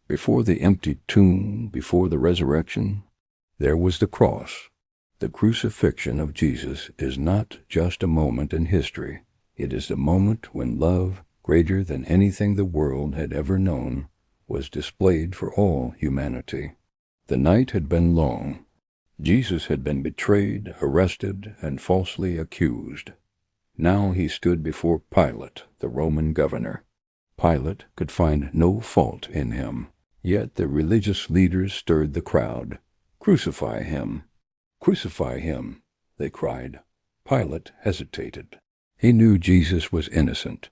Before the empty tomb, before the resurrection, there was the cross. The crucifixion of Jesus is not just a moment in history. It is the moment when love, greater than anything the world had ever known, was displayed for all humanity. The night had been long. Jesus had been betrayed, arrested, and falsely accused. Now he stood before Pilate, the Roman governor. Pilate could find no fault in him. Yet the religious leaders stirred the crowd. "Crucify him! Crucify him!" they cried. Pilate hesitated. He knew Jesus was innocent.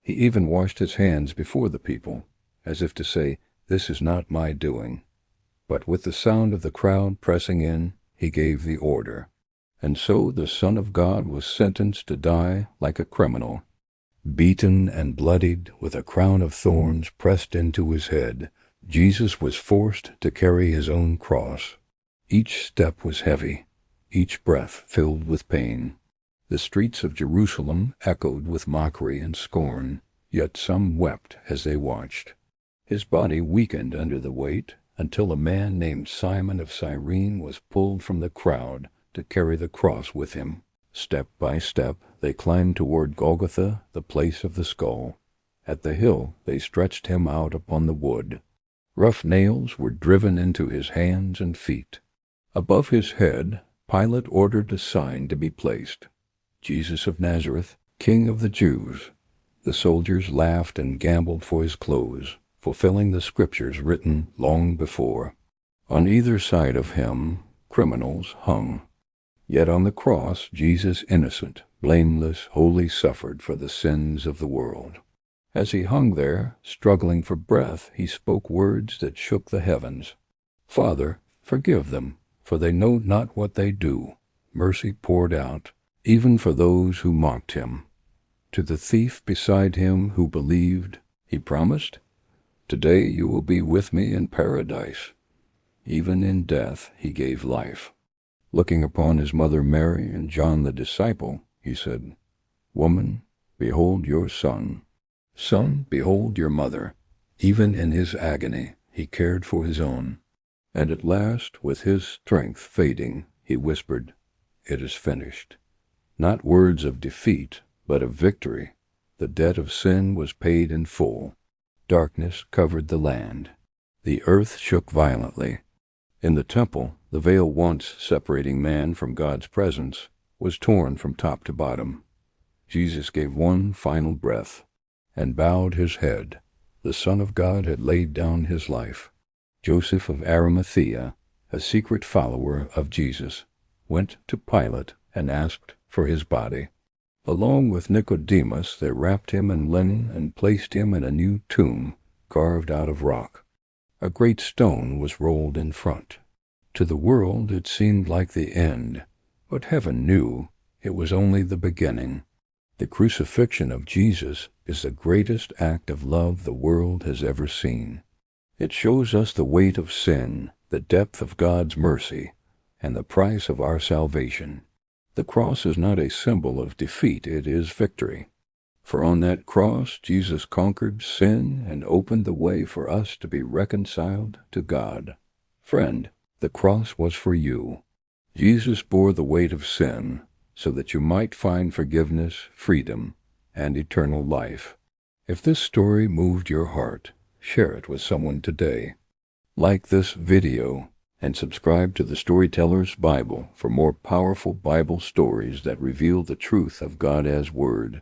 He even washed his hands before the people, as if to say, "This is not my doing." But with the sound of the crowd pressing in, he gave the order. And so the Son of God was sentenced to die like a criminal. Beaten and bloodied, with a crown of thorns pressed into his head, Jesus was forced to carry his own cross. Each step was heavy, each breath filled with pain. The streets of Jerusalem echoed with mockery and scorn, yet some wept as they watched. His body weakened under the weight, until a man named Simon of Cyrene was pulled from the crowd to carry the cross with him. Step by step, they climbed toward Golgotha, the place of the skull. At the hill, they stretched him out upon the wood. Rough nails were driven into his hands and feet. Above his head, Pilate ordered a sign to be placed: "Jesus of Nazareth, King of the Jews." The soldiers laughed and gambled for his clothes, fulfilling the scriptures written long before. On either side of him, criminals hung. Yet on the cross, Jesus, innocent, blameless, wholly suffered for the sins of the world. As he hung there, struggling for breath, he spoke words that shook the heavens. "Father, forgive them, for they know not what they do." Mercy poured out, even for those who mocked him. To the thief beside him who believed, he promised, "Today you will be with me in paradise." Even in death he gave life. Looking upon his mother Mary and John the disciple, he said, "Woman, behold your son. Son, behold your mother." Even in his agony, he cared for his own. And at last, with his strength fading, he whispered, "It is finished." Not words of defeat, but of victory. The debt of sin was paid in full. Darkness covered the land. The earth shook violently. In the temple, the veil once separating man from God's presence was torn from top to bottom. Jesus gave one final breath and bowed his head. The Son of God had laid down his life. Joseph of Arimathea, a secret follower of Jesus, went to Pilate and asked for his body. Along with Nicodemus, they wrapped him in linen and placed him in a new tomb carved out of rock. A great stone was rolled in front. To the world it seemed like the end, but heaven knew it was only the beginning. The crucifixion of Jesus is the greatest act of love the world has ever seen. It shows us the weight of sin, the depth of God's mercy, and the price of our salvation. The cross is not a symbol of defeat, it is victory. For on that cross, Jesus conquered sin and opened the way for us to be reconciled to God. Friend, the cross was for you. Jesus bore the weight of sin so that you might find forgiveness, freedom, and eternal life. If this story moved your heart, share it with someone today. Like this video and subscribe to the Storyteller's Bible for more powerful Bible stories that reveal the truth of God as Word.